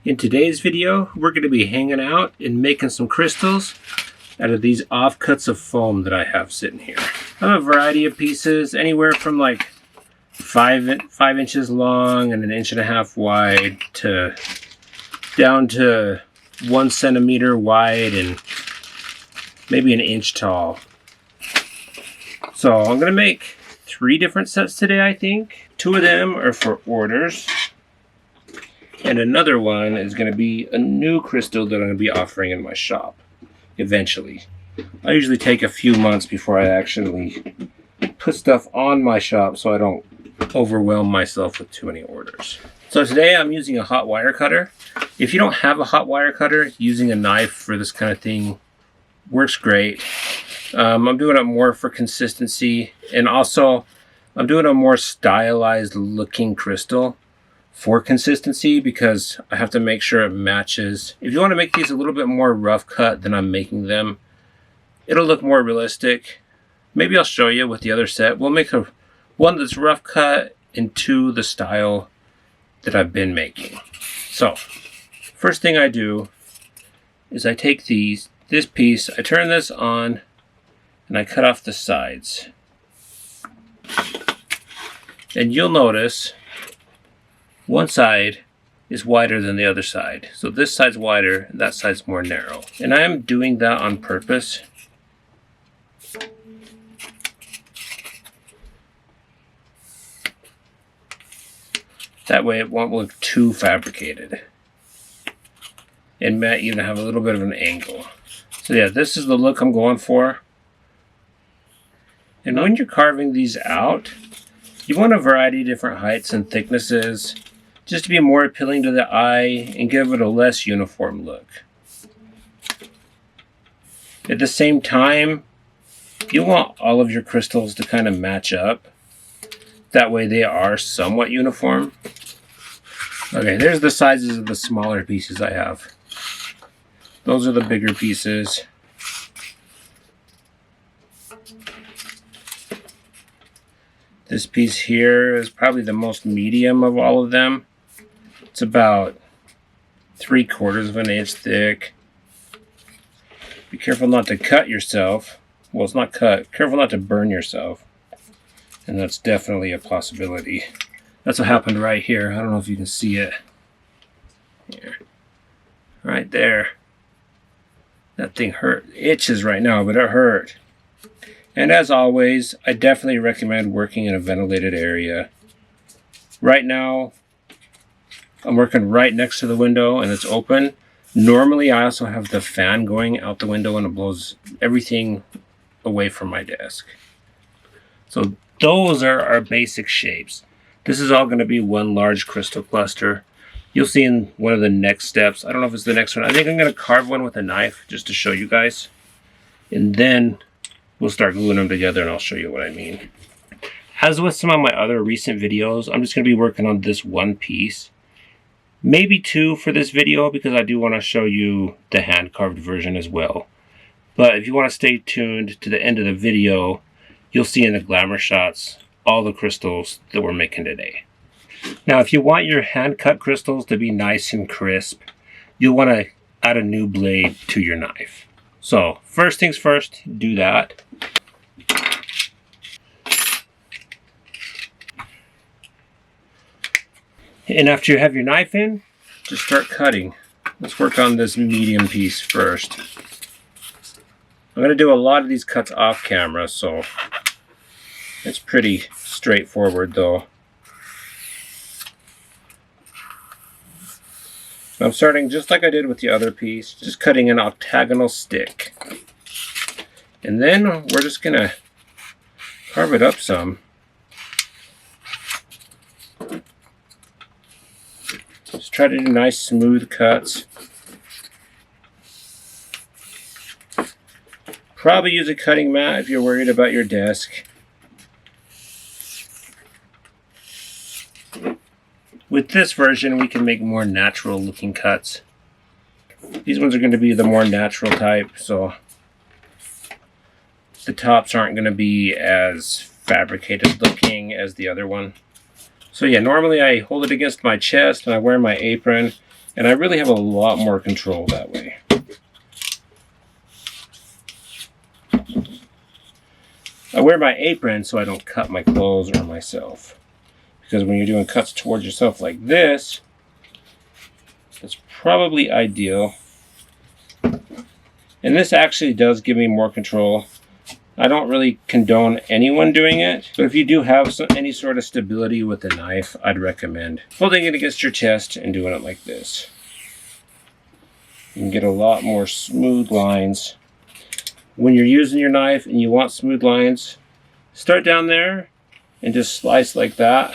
In today's video, we're going to be hanging out and making some crystals out of these offcuts of foam that I have sitting here. I have a variety of pieces, anywhere from like 5 inches long and 1.5 inches wide to down to 1 centimeter wide and maybe 1 inch tall. So I'm going to make 3 different sets today, I think. 2 of them are for orders. And another one is going to be a new crystal that I'm going to be offering in my shop eventually. I usually take a few months before I actually put stuff on my shop so I don't overwhelm myself with too many orders. So today I'm using a hot wire cutter. If you don't have a hot wire cutter, using a knife for this kind of thing works great. I'm doing it more for consistency, and also I'm doing a more stylized looking crystal for consistency because I have to make sure it matches. If you want to make these a little bit more rough cut than I'm making them, it'll look more realistic. Maybe I'll show you with the other set. We'll make one that's rough cut and 2 the style that I've been making. So first thing I do is I take this piece, I turn this on, and I cut off the sides. And you'll notice one side is wider than the other side. So this side's wider, and that side's more narrow. And I am doing that on purpose. That way it won't look too fabricated. It might even have a little bit of an angle. So yeah, this is the look I'm going for. And when you're carving these out, you want a variety of different heights and thicknesses just to be more appealing to the eye and give it a less uniform look. At the same time, you want all of your crystals to kind of match up. That way they are somewhat uniform. Okay, there's the sizes of the smaller pieces I have. Those are the bigger pieces. This piece here is probably the most medium of all of them. It's about 3/4 of an inch thick. Be careful not to cut yourself. Well, it's not cut. Careful not to burn yourself. And that's definitely a possibility. That's what happened right here. I don't know if you can see it. Here. Right there. That thing hurt. It itches right now, but it hurt. And as always, I definitely recommend working in a ventilated area. Right now, I'm working right next to the window and it's open. Normally, I also have the fan going out the window and it blows everything away from my desk. So those are our basic shapes. This is all going to be one large crystal cluster. You'll see in one of the next steps. I don't know if it's the next one. I think I'm going to carve one with a knife just to show you guys. And then we'll start gluing them together and I'll show you what I mean. As with some of my other recent videos, I'm just going to be working on this one piece. Maybe 2 for this video because I do want to show you the hand-carved version as well. But if you want to stay tuned to the end of the video, you'll see in the glamour shots all the crystals that we're making today. Now, if you want your hand-cut crystals to be nice and crisp, you'll want to add a new blade to your knife. So, first things first, do that. And after you have your knife in, just start cutting. Let's work on this medium piece first. I'm going to do a lot of these cuts off camera, so it's pretty straightforward though. I'm starting just like I did with the other piece, just cutting an octagonal stick. And then we're just going to carve it up some. Just try to do nice smooth cuts. Probably use a cutting mat if you're worried about your desk. With this version, we can make more natural looking cuts. These ones are going to be the more natural type, so the tops aren't going to be as fabricated looking as the other one. So yeah, normally I hold it against my chest and I wear my apron And I really have a lot more control that way. I wear my apron so I don't cut my clothes or myself. Because when you're doing cuts towards yourself like this, that's probably ideal. And this actually does give me more control. I don't really condone anyone doing it, but if you do have any sort of stability with the knife, I'd recommend holding it against your chest and doing it like this. You can get a lot more smooth lines. When you're using your knife and you want smooth lines, start down there and just slice like that.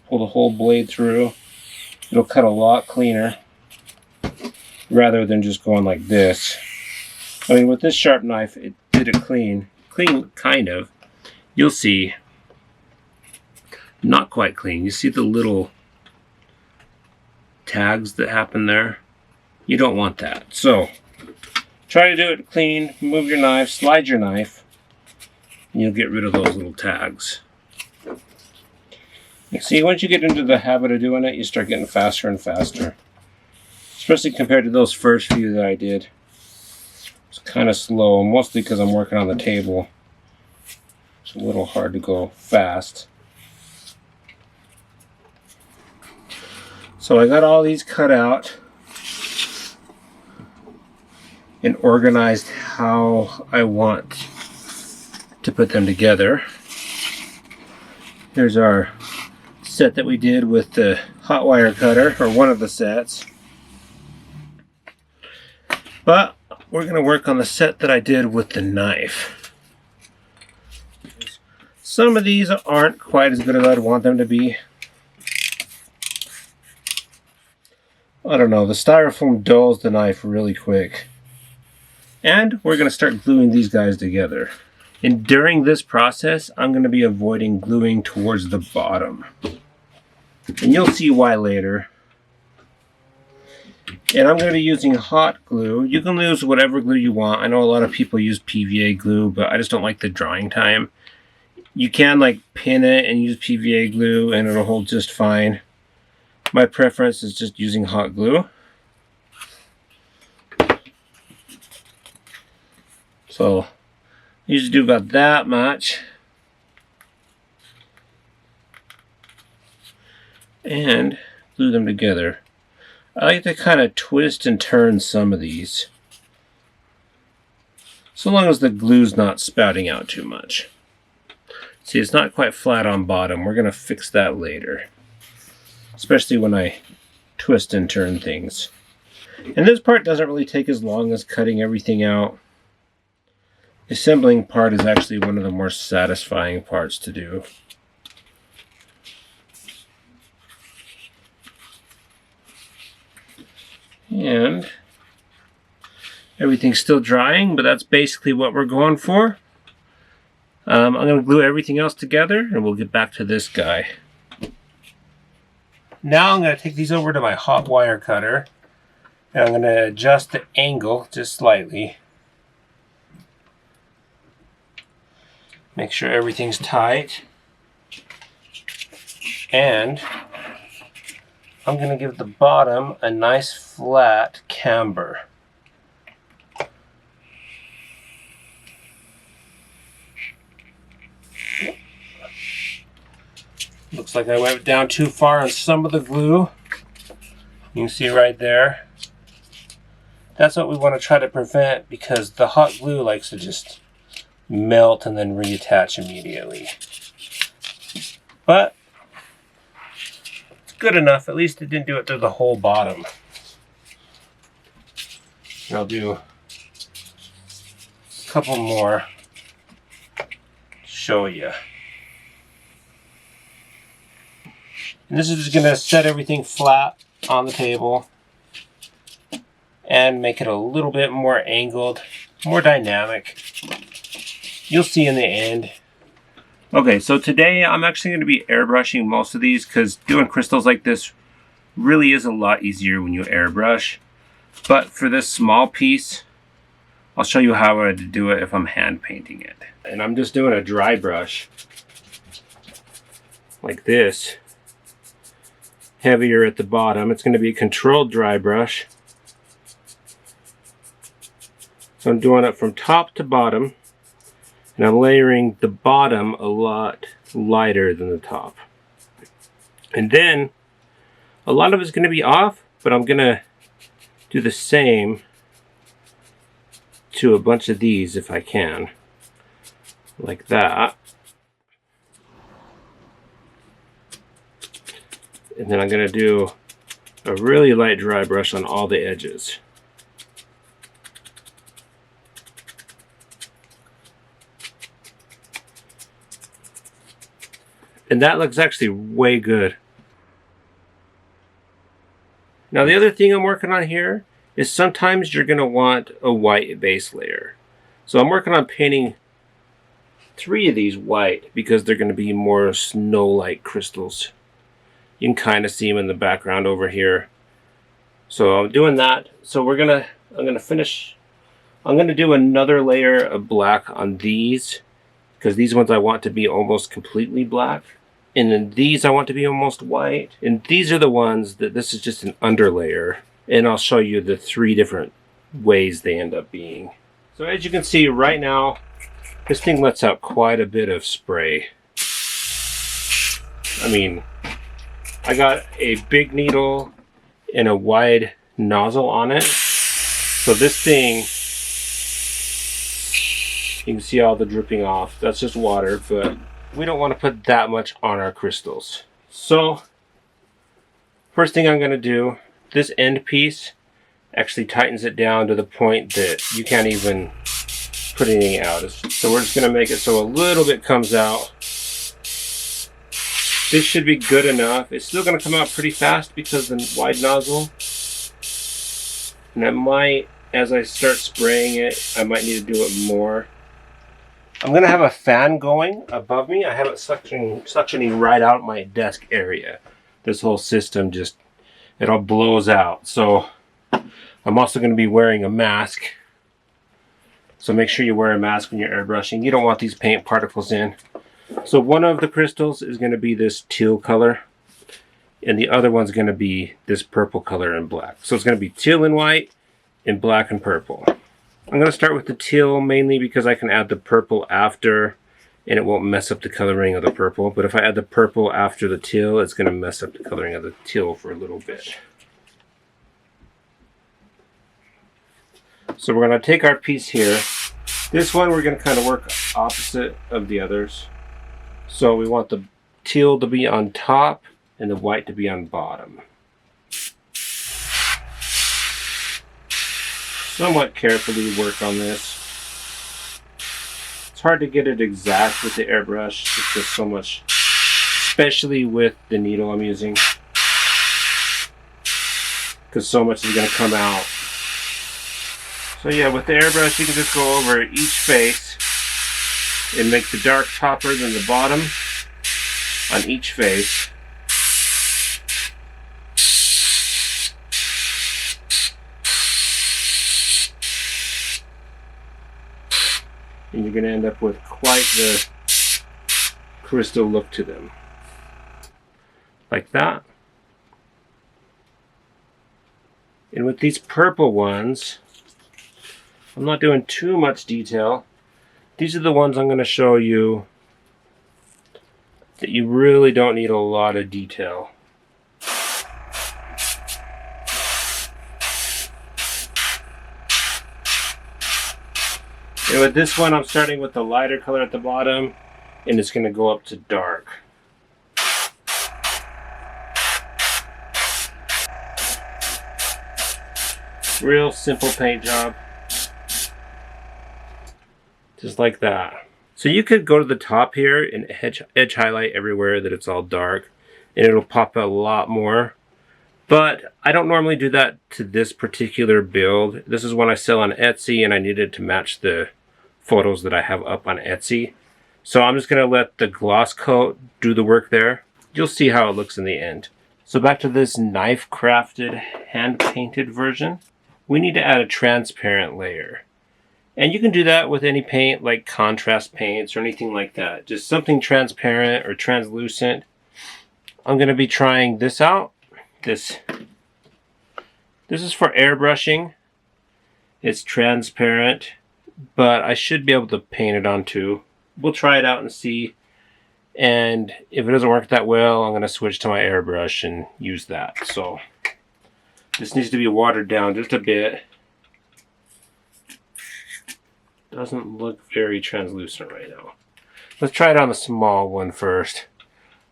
Pull the whole blade through. It'll cut a lot cleaner rather than just going like this. I mean, with this sharp knife, it did it clean kind of. You'll see, not quite clean. You see the little tags that happen there? You don't want that. So, try to do it clean, move your knife, slide your knife, and you'll get rid of those little tags. You see, once you get into the habit of doing it, you start getting faster and faster. Especially compared to those first few that I did. It's kind of slow, mostly because I'm working on the table. It's a little hard to go fast. So I got all these cut out and organized how I want to put them together. Here's our set that we did with the hot wire cutter, or one of the sets. But we're going to work on the set that I did with the knife. Some of these aren't quite as good as I'd want them to be. I don't know, the styrofoam dulls the knife really quick. And we're going to start gluing these guys together. And during this process, I'm going to be avoiding gluing towards the bottom. And you'll see why later. And I'm going to be using hot glue. You can use whatever glue you want. I know a lot of people use PVA glue, but I just don't like the drying time. You can like pin it and use PVA glue and it'll hold just fine. My preference is just using hot glue. So I usually do about that much. And glue them together. I like to kind of twist and turn some of these, so long as the glue's not spouting out too much. See, it's not quite flat on bottom. We're going to fix that later, especially when I twist and turn things. And this part doesn't really take as long as cutting everything out. The assembling part is actually one of the more satisfying parts to do. And everything's still drying, but that's basically what we're going for. I'm going to glue everything else together and we'll get back to this guy. Now I'm going to take these over to my hot wire cutter and I'm going to adjust the angle just slightly. Make sure everything's tight. And I'm going to give the bottom a nice flat camber. Looks like I went down too far on some of the glue. You can see right there. That's what we want to try to prevent, because the hot glue likes to just melt and then reattach immediately. But good enough. At least it didn't do it to the whole bottom. I'll do a couple more to show you. And this is just going to set everything flat on the table and make it a little bit more angled, more dynamic. You'll see in the end. Okay, so today I'm actually going to be airbrushing most of these, because doing crystals like this really is a lot easier when you airbrush. But for this small piece, I'll show you how I would do it if I'm hand painting it. And I'm just doing a dry brush like this. heavier at the bottom. It's going to be a controlled dry brush. So I'm doing it from top to bottom, and I'm layering the bottom a lot lighter than the top. And then a lot of it's going to be off, but I'm going to do the same to a bunch of these if I can, like that. And then I'm going to do a really light dry brush on all the edges. And that looks actually way good. Now the other thing I'm working on here is sometimes you're going to want a white base layer. So I'm working on painting 3 of these white because they're going to be more snow-like crystals. You can kind of see them in the background over here. So I'm doing that. So I'm going to do another layer of black on these, because these ones I want to be almost completely black. And then these I want to be almost white. And these are the ones that this is just an underlayer. And I'll show you the 3 different ways they end up being. So as you can see right now, this thing lets out quite a bit of spray. I mean, I got a big needle and a wide nozzle on it. So this thing, you can see all the dripping off. That's just water, but we don't want to put that much on our crystals. So first thing I'm going to do, this end piece actually tightens it down to the point that you can't even put anything out. So we're just going to make it so a little bit comes out. This should be good enough. It's still going to come out pretty fast because of the wide nozzle. And I might, as I start spraying it, I might need to do it more. I'm going to have a fan going above me. I have it suctioning right out my desk area. This whole system just, it all blows out. So I'm also going to be wearing a mask. So make sure you wear a mask when you're airbrushing. You don't want these paint particles in. So one of the crystals is going to be this teal color, and the other one's going to be this purple color and black. So it's going to be teal and white and black and purple. I'm going to start with the teal mainly because I can add the purple after and it won't mess up the coloring of the purple. But if I add the purple after the teal, it's going to mess up the coloring of the teal for a little bit. So we're going to take our piece here. This one we're going to kind of work opposite of the others. So we want the teal to be on top and the white to be on bottom. Somewhat carefully work on this. It's hard to get it exact with the airbrush. It's just so much, especially with the needle I'm using, because so much is going to come out. So yeah, with the airbrush you can just go over each face and make the dark topper than the bottom on each face. And you're going to end up with quite the crystal look to them. Like that. And with these purple ones, I'm not doing too much detail. These are the ones I'm going to show you that you really don't need a lot of detail. And with this one, I'm starting with the lighter color at the bottom, and it's going to go up to dark. Real simple paint job. Just like that. So you could go to the top here and edge highlight everywhere that it's all dark, and it'll pop out a lot more. But I don't normally do that to this particular build. This is one I sell on Etsy, and I needed to match the photos that I have up on Etsy. So I'm just going to let the gloss coat do the work there. You'll see how it looks in the end. So back to this knife crafted, hand painted version. We need to add a transparent layer. And you can do that with any paint like contrast paints or anything like that. Just something transparent or translucent. I'm going to be trying this out. this. This is for airbrushing. It's transparent, but I should be able to paint it on too. We'll try it out and see. And if it doesn't work that well, I'm going to switch to my airbrush and use that. So this needs to be watered down just a bit. Doesn't look very translucent right now. Let's try it on the small one first.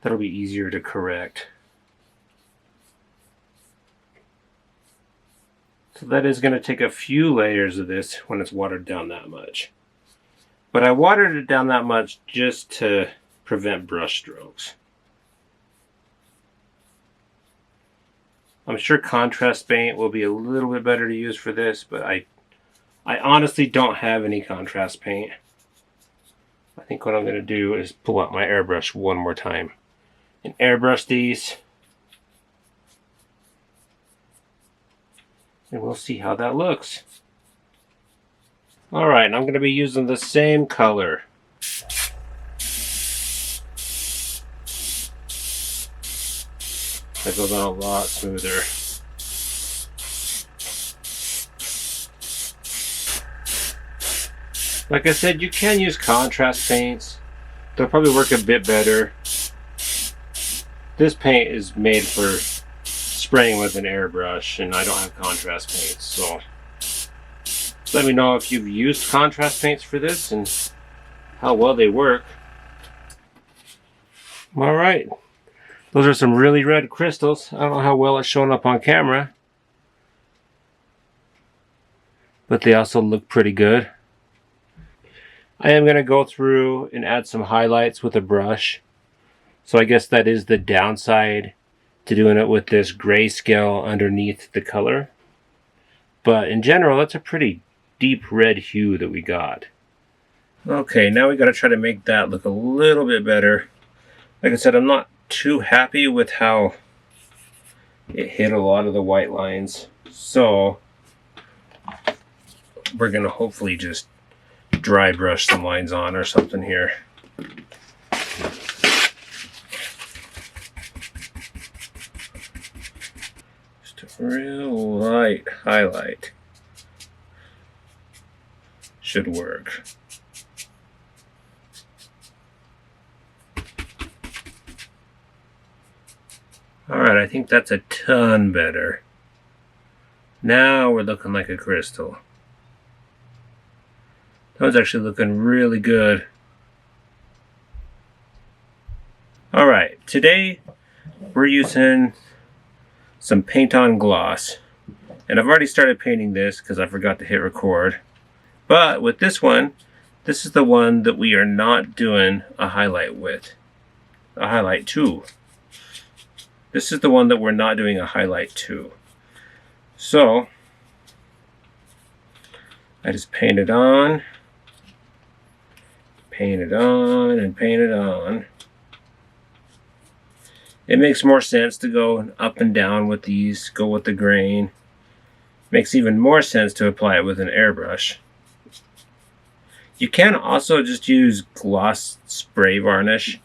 That'll be easier to correct. So that is going to take a few layers of this when it's watered down that much. But I watered it down that much just to prevent brush strokes. I'm sure contrast paint will be a little bit better to use for this, but I honestly don't have any contrast paint. I think what I'm going to do is pull out my airbrush one more time and airbrush these. And we'll see how that looks. Alright, and I'm going to be using the same color. That goes on a lot smoother. Like I said, you can use contrast paints. They'll probably work a bit better. This paint is made for spraying with an airbrush, and I don't have contrast paints, so let me know if you've used contrast paints for this and how well they work. Alright, those are some really red crystals. I don't know how well it's showing up on camera, but they also look pretty good. I am going to go through and add some highlights with a brush. So I guess that is the downside to doing it with this grayscale underneath the color. But in general, that's a pretty deep red hue that we got. Okay, now we got to try to make that look a little bit better. Like I said, I'm not too happy with how it hit a lot of the white lines. So we're going to hopefully just dry brush some lines on or something here. Just a real light highlight should work. Alright, I think that's a ton better. Now we're looking like a crystal. That was actually looking really good. Alright, today we're using some paint on gloss. And I've already started painting this because I forgot to hit record. But with this one, this is the one that we are not doing a highlight with. A highlight to. This is the one that we're not doing a highlight to. So, I just paint it on. Paint it on and paint it on. It makes more sense to go up and down with these, go with the grain. Makes even more sense to apply it with an airbrush. You can also just use gloss spray varnish,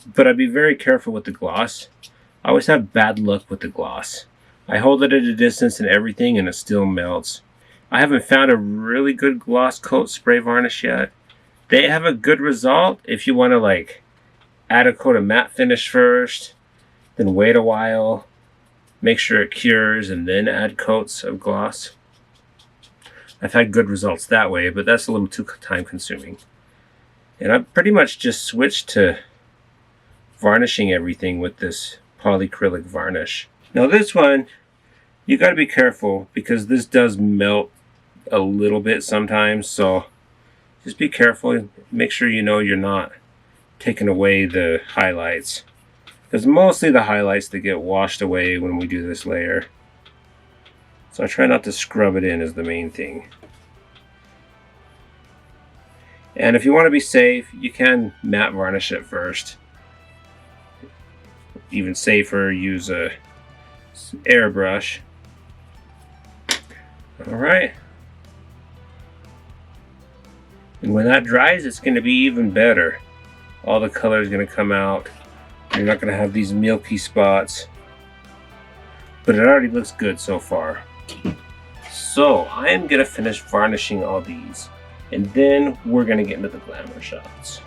but I'd be very careful with the gloss. I always have bad luck with the gloss. I hold it at a distance and everything and it still melts. I haven't found a really good gloss coat spray varnish yet. They have a good result if you want to like add a coat of matte finish first, then wait a while, make sure it cures, and then add coats of gloss. I've had good results that way, but that's a little too time consuming. And I've pretty much just switched to varnishing everything with this polyacrylic varnish. Now this one, you got to be careful because this does melt a little bit sometimes, so just be careful. Make sure you know you're not taking away the highlights. There's mostly the highlights that get washed away when we do this layer. So I try not to scrub it in is the main thing. And if you want to be safe, you can matte varnish it first. Even safer, use a airbrush. Alright. And when that dries, it's going to be even better. All the color is going to come out. You're not going to have these milky spots. but it already looks good so far. So I am gonna finish varnishing all these, and then we're gonna get into the glamour shots.